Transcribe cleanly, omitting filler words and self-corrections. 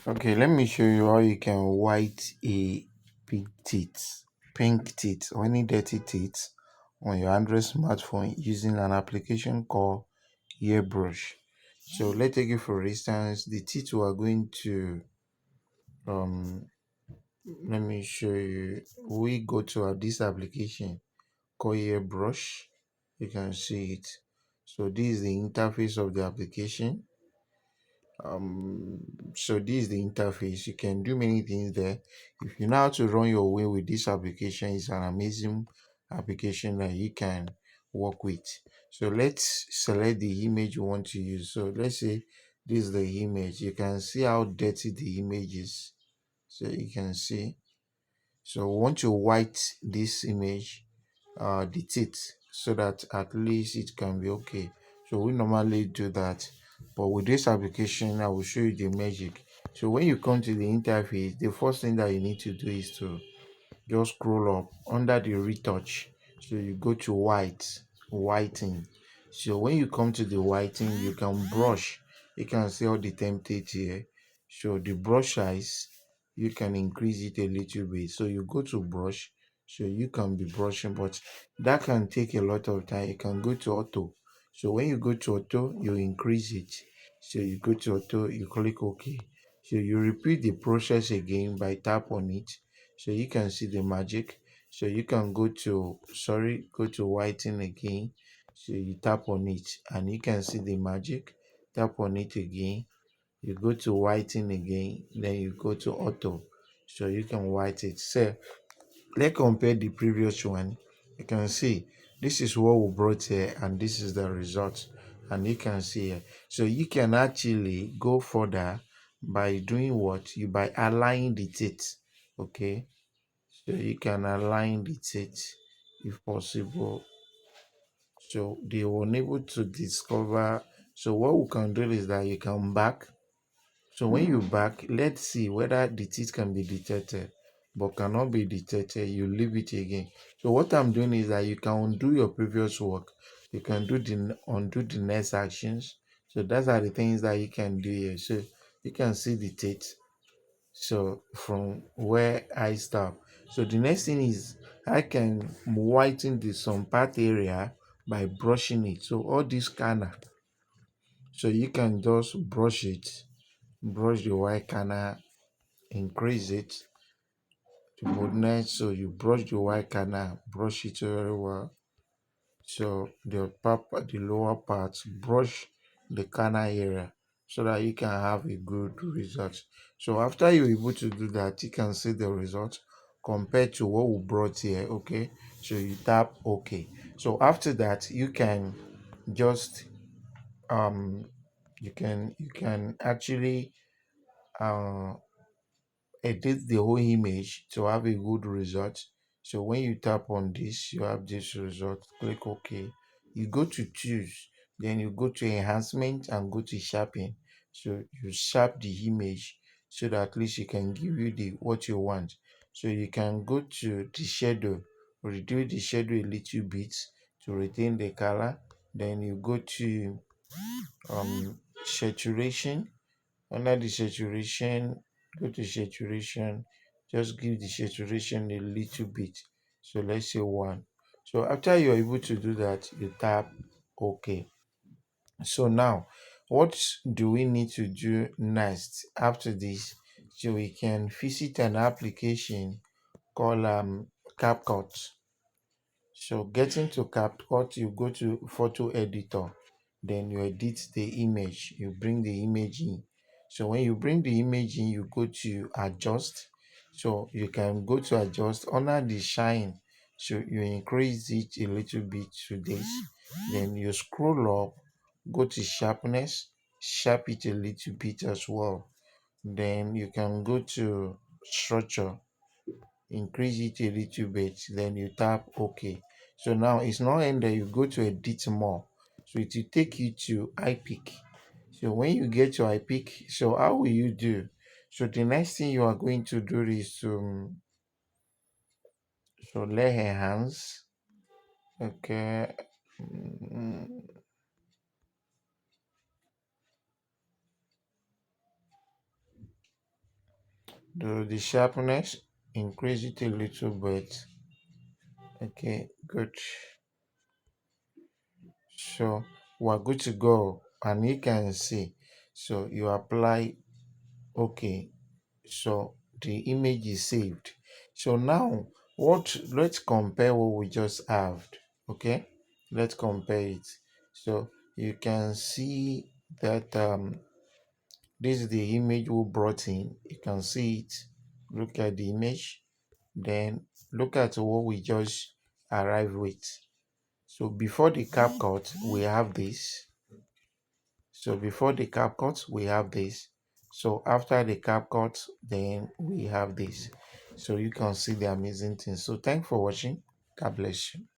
Okay, let me show you how you can white a pink teeth, or any dirty teeth on your Android smartphone using an application called Airbrush. So let's take it for instance, the teeth we are going to let me show you. We go to this application called Airbrush. You can see it. So this is the interface of the application. So this is the interface. You can do many things there. If you know how to run your way with this application, it's an amazing application that you can work with. So let's select the image you want to use. So let's say this is the image. You can see how dirty the image is. So you can see. So we want to white this image, the teeth, so that at least it can be okay. So we normally do that, but with this application I will show you the magic. So when you come to the interface, the first thing that you need to do is to just scroll up under the retouch. So you go to whiten. So when you come to the whiten, you can brush. You can see all the template here. So the brush size, you can increase it a little bit. So you go to brush. So you can be brushing, but that can take a lot of time. You can go to auto. So when you go to auto, you increase it. So you go to auto, you click OK. So you repeat the process again by tap on it. So you can see the magic. So you can go to whiten again. So you tap on it and you can see the magic. Tap on it again. You go to whiten again, then you go to auto. So you can white it. So let's compare the previous one. You can see this is what we brought here and this is the result. And you can see here. So you can actually go further by doing what? You by aligning the teeth. Okay. So you can align the teeth if possible. So they were unable to discover. So what we can do is that you can back. So when you back, let's see whether the teeth can be detected, but cannot be detected. You leave it again. So what I'm doing is that you can undo your previous work. You can undo the next actions. So those are the things that you can do here. So you can see the teeth. So from where I stop. So the next thing is I can whiten the some part area by brushing it. So all this corner. So you can just brush it, brush the white corner, increase it to boldness. So you brush the white corner, brush it very well. So the lower part, brush the corner area so that you can have a good result. So after you're able to do that, you can see the result compared to what we brought here. Okay, so you tap OK. So after that, you can just um you can actually uh edit the whole image to have a good result. So when you tap on this, you have this result. Click OK. You go to choose, then you go to enhancement and go to sharpen. So you sharp the image so that at least it can give you the what you want. So you can go to the shadow, reduce the shadow a little bit to retain the color. Then you go to saturation. Under the saturation, go to saturation, just give the saturation a little bit. So let's say 1. So after you're able to do that, you tap OK. So now, what do we need to do next after this? So we can visit an application called CapCut. So getting to CapCut, you go to photo editor, then you edit the image, you bring the image in. So when you bring the image in, you go to adjust. So you can go to adjust under the shine. So you increase it a little bit to this. Then you scroll up, go to sharpness, sharp it a little bit as well. Then you can go to structure, increase it a little bit, then you tap OK. So now it's not ended, you go to edit more. So it will take you to iPic. So when you get to iPic, so how will you do? So the next thing you are going to do is to so let her hands. Okay. Mm, the sharpness, increase it a little bit. Okay, good. So we're good to go, and you can see. So you apply. Okay, so the image is saved. So now what, let's compare what we just have. Okay, let's compare it. So you can see that this is the image we brought in. You can see it. Look at the image, then look at what we just arrived with. So before the CapCut we have this. So before the CapCut, we have this. So after the CapCut, then we have this. So you can see the amazing thing. So thanks for watching. God bless you.